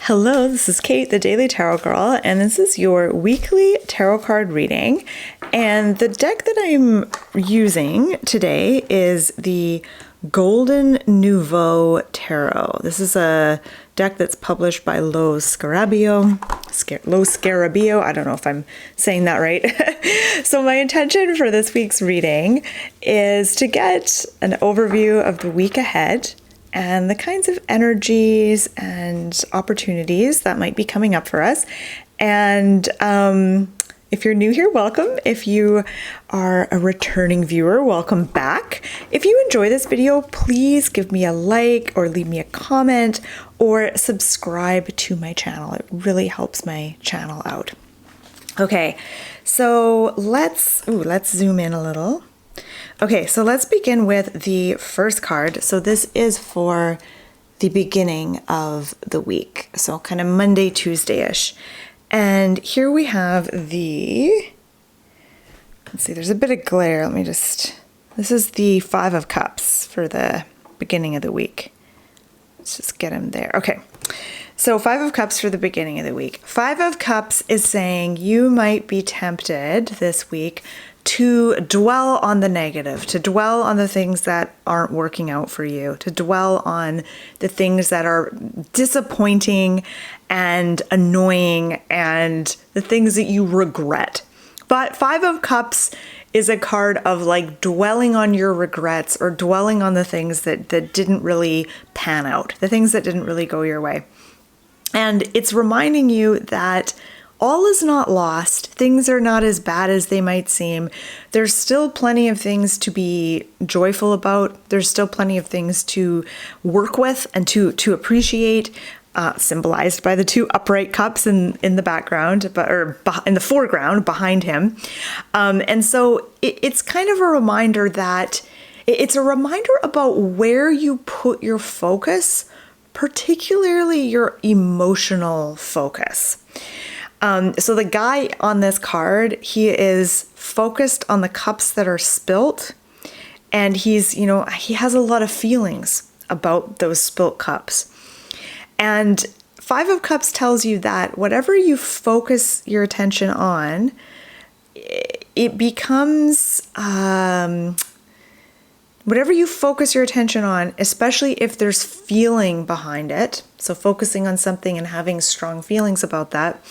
Hello, this is Kate, the Daily Tarot Girl, and this is your weekly tarot card reading. And the deck that I'm using today is the Golden Nouveau Tarot. This is a deck that's published by Lo Scarabeo. I don't know if I'm saying that right. So my intention for this week's reading is to get an overview of the week ahead and the kinds of energies and opportunities that might be coming up for us. And if you're new here, welcome. If you are a returning viewer, welcome back. If you enjoy this video, please give me a like or leave me a comment or subscribe to my channel. It really helps my channel out. Okay, so let's zoom in a little. Okay, so let's begin with the first card. So this is for the beginning of the week. So kind of Monday, Tuesday-ish. And here we have let's see, there's a bit of glare. This is the Five of Cups for the beginning of the week. Let's just get him there. Okay, so Five of Cups for the beginning of the week. Five of Cups is saying you might be tempted this week to dwell on the negative, to dwell on the things that aren't working out for you, to dwell on the things that are disappointing and annoying and the things that you regret. But Five of Cups is a card of like dwelling on your regrets or dwelling on the things that didn't really pan out, the things that didn't really go your way. And it's reminding you that all is not lost. Things are not as bad as they might seem. There's still plenty of things to be joyful about. There's still plenty of things to work with and to appreciate, symbolized by the two upright cups in the background, in the foreground behind him. And so it's kind of a reminder that it's a reminder about where you put your focus, particularly your emotional focus. So the guy on this card, he is focused on the cups that are spilt, and he has a lot of feelings about those spilt cups. And Five of Cups tells you that whatever you focus your attention on, it becomes, whatever you focus your attention on, especially if there's feeling behind it, so focusing on something and having strong feelings about that,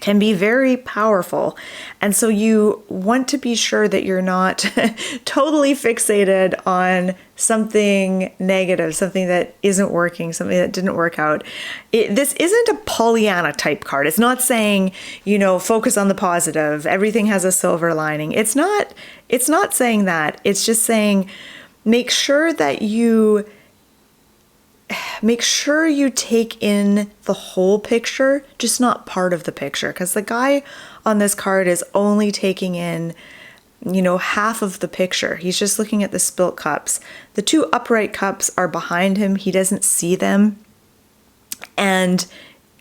can be very powerful. And so you want to be sure that you're not totally fixated on something negative, something that isn't working, something that didn't work out. This isn't a Pollyanna type card. It's not saying, focus on the positive, everything has a silver lining. It's not saying that. It's just saying, make sure you take in the whole picture, just not part of the picture. Because the guy on this card is only taking in, half of the picture. He's just looking at the spilt cups. The two upright cups are behind him. He doesn't see them. And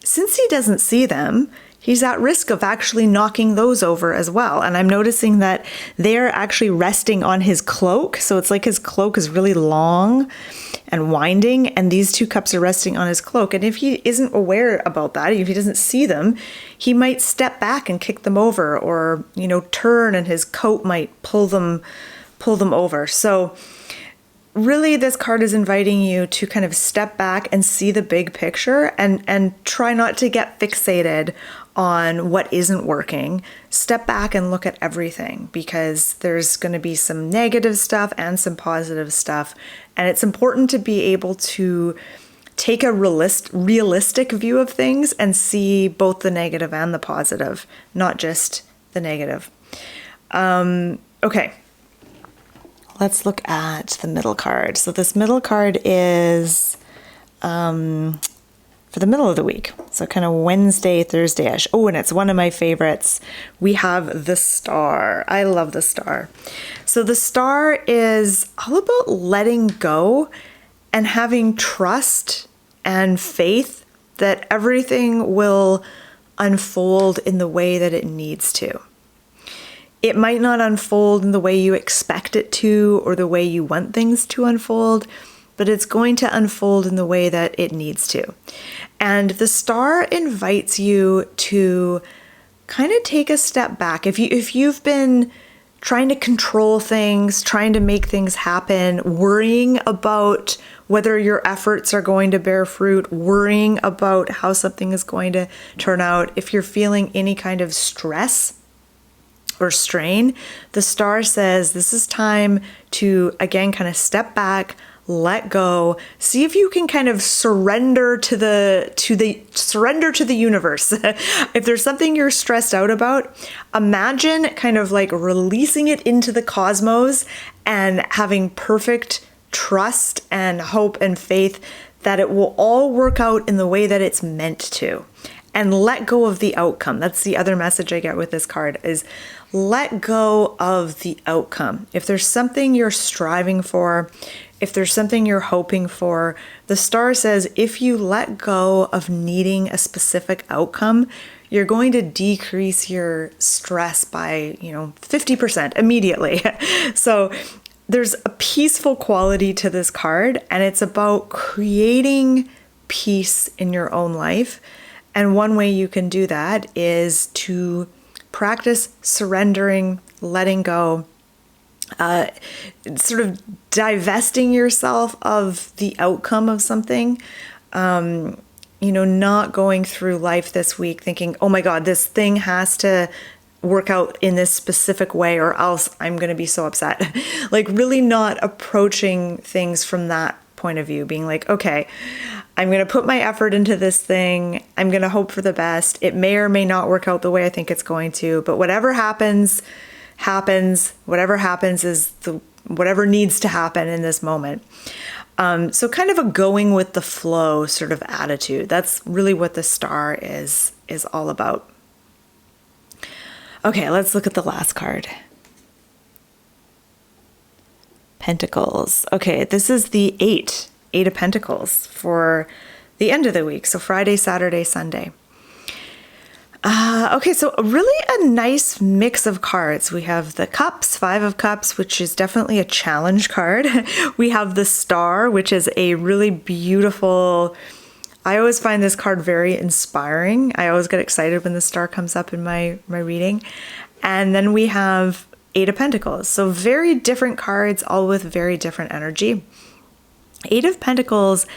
since he doesn't see them, he's at risk of actually knocking those over as well. And I'm noticing that they're actually resting on his cloak. So it's like his cloak is really long and winding, and these two cups are resting on his cloak. And if he isn't aware about that, if he doesn't see them, he might step back and kick them over, or, turn and his coat might pull them over. So really, this card is inviting you to kind of step back and see the big picture and try not to get fixated on what isn't working. Step back and look at everything, because there's going to be some negative stuff and some positive stuff. And it's important to be able to take a realistic view of things and see both the negative and the positive, not just the negative. Okay. Let's look at the middle card. So this middle card is for the middle of the week. So kind of Wednesday, Thursday-ish. Oh, and it's one of my favorites. We have the Star. I love the Star. So the Star is all about letting go and having trust and faith that everything will unfold in the way that it needs to. It might not unfold in the way you expect it to or the way you want things to unfold, but it's going to unfold in the way that it needs to. And the star invites you to kind of take a step back. If you've been trying to control things, trying to make things happen, worrying about whether your efforts are going to bear fruit, worrying about how something is going to turn out, if you're feeling any kind of stress or strain, the star says this is time to, again, kind of step back, let go, see if you can kind of surrender to the universe. If there's something you're stressed out about, imagine kind of like releasing it into the cosmos and having perfect trust and hope and faith that it will all work out in the way that it's meant to. And let go of the outcome. That's the other message I get with this card, is let go of the outcome. If there's something you're striving for, if there's something you're hoping for, the star says if you let go of needing a specific outcome, you're going to decrease your stress by, 50% immediately. So there's a peaceful quality to this card, and it's about creating peace in your own life. And one way you can do that is to practice surrendering, letting go, sort of divesting yourself of the outcome of something. Not going through life this week thinking, oh my God, this thing has to work out in this specific way or else I'm going to be so upset. Like really not approaching things from that point of view, being like, okay, I'm going to put my effort into this thing. I'm going to hope for the best. It may or may not work out the way I think it's going to, but whatever happens, happens. Whatever happens is whatever needs to happen in this moment. So kind of a going with the flow sort of attitude. That's really what the star is all about. Okay, let's look at the last card. Pentacles. Okay, this is the Eight of Pentacles for the end of the week. So Friday, Saturday, Sunday. Okay, so really a nice mix of cards. We have the Cups, Five of Cups, which is definitely a challenge card. We have the Star, which is a really beautiful, I always find this card very inspiring. I always get excited when the star comes up in my reading. And then we have Eight of Pentacles. So very different cards, all with very different energy. Eight of Pentacles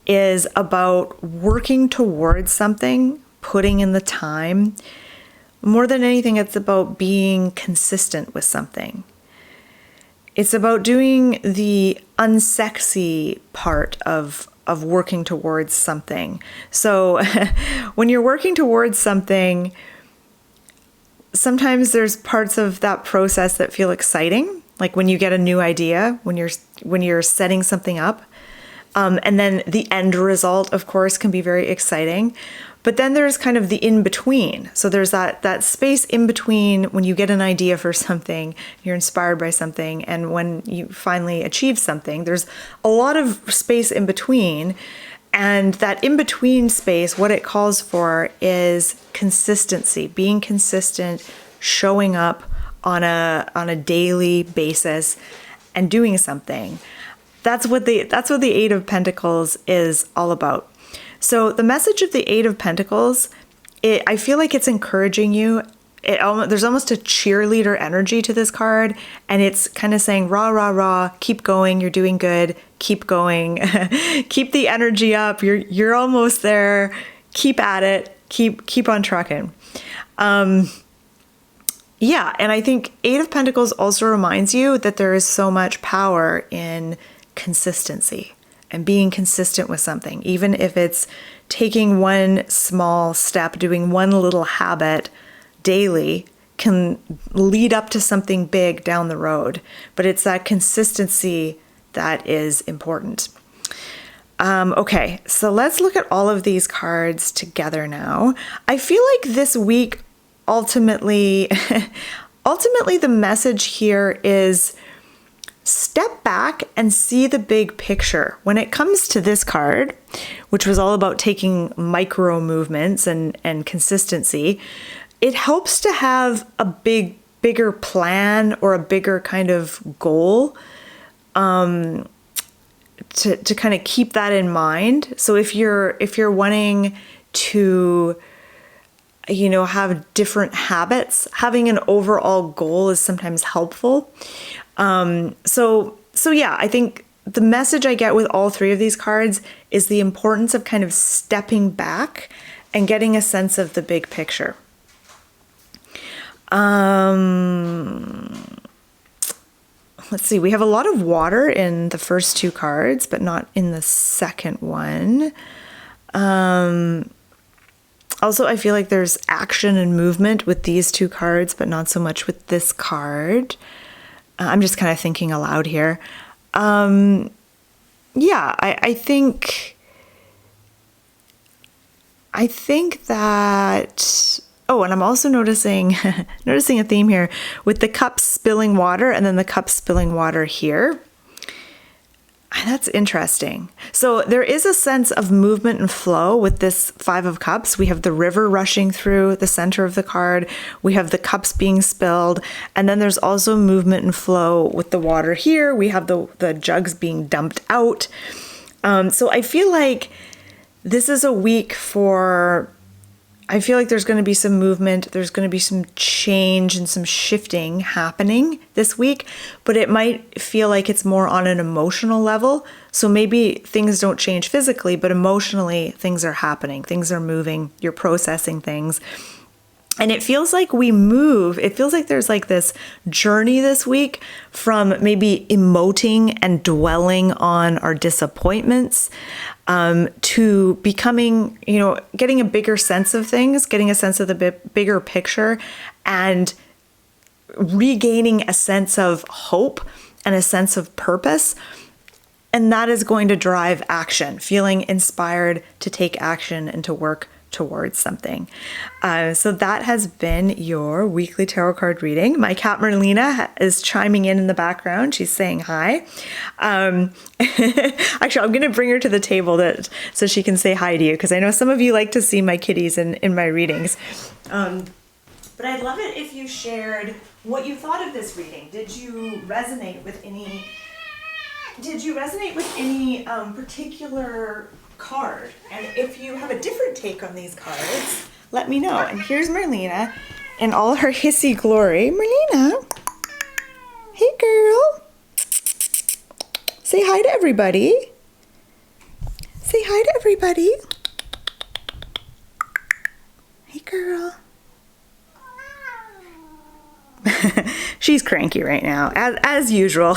is about working towards something, putting in the time. More than anything, it's about being consistent with something. It's about doing the unsexy part of working towards something. So when you're working towards something, sometimes there's parts of that process that feel exciting, like when you get a new idea, when you're setting something up. And then the end result, of course, can be very exciting. But then there's kind of the in-between. So there's that space in between when you get an idea for something, you're inspired by something, and when you finally achieve something, there's a lot of space in between. And that in-between space, what it calls for is consistency, being consistent, showing up on a daily basis and doing something. That's what the Eight of Pentacles is all about. So the message of the Eight of Pentacles, I feel like it's encouraging you. There's almost a cheerleader energy to this card, and it's kind of saying, rah, rah, rah, keep going, you're doing good, keep going, keep the energy up, you're almost there, keep at it, keep on trucking. Yeah, and I think Eight of Pentacles also reminds you that there is so much power in consistency and being consistent with something, even if it's taking one small step, doing one little habit daily can lead up to something big down the road. But it's that consistency that is important. Okay, so let's look at all of these cards together now. I feel like this week, ultimately the message here is step back and see the big picture. When it comes to this card, which was all about taking micro movements and consistency, it helps to have a bigger plan or a bigger kind of goal to kind of keep that in mind. So if you're wanting to, you know, have different habits, having an overall goal is sometimes helpful. So yeah, I think the message I get with all three of these cards is the importance of kind of stepping back and getting a sense of the big picture. Let's see, we have a lot of water in the first two cards, but not in the second one. Also, I feel like there's action and movement with these two cards, but not so much with this card. I'm just kind of thinking aloud here. Yeah, I think that, oh, and I'm also noticing a theme here with the cups spilling water and then the cups spilling water here. That's interesting. So there is a sense of movement and flow with this Five of Cups. We have the river rushing through the center of the card. We have the cups being spilled. And then there's also movement and flow with the water here. We have the jugs being dumped out. So I feel like this is a week for, I feel like there's going to be some movement, there's going to be some change and some shifting happening this week, but it might feel like it's more on an emotional level. So maybe things don't change physically, but emotionally things are happening, things are moving, you're processing things. And it feels like we move, it feels like there's like this journey this week from maybe emoting and dwelling on our disappointments, to becoming, you know, getting a bigger sense of things, getting a sense of the bigger picture, and regaining a sense of hope and a sense of purpose. And that is going to drive action, feeling inspired to take action and to work towards something. So that has been your weekly tarot card reading. My cat Merlina is chiming in the background. She's saying hi. Actually, I'm going to bring her to the table so she can say hi to you, because I know some of you like to see my kitties in my readings. But I'd love it if you shared what you thought of this reading. Did you resonate with any particular card? And if you have a different take on these cards, let me know. And here's Merlina in all her hissy glory. Merlina, hey girl. Say hi to everybody. Say hi to everybody. Hey girl. She's cranky right now, as usual.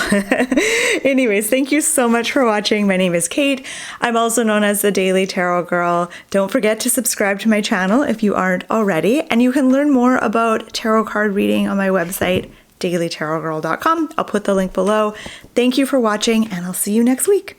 Anyways, thank you so much for watching. My name is Kate. I'm also known as the Daily Tarot Girl. Don't forget to subscribe to my channel if you aren't already, and you can learn more about tarot card reading on my website, dailytarotgirl.com. I'll put the link below. Thank you for watching, and I'll see you next week.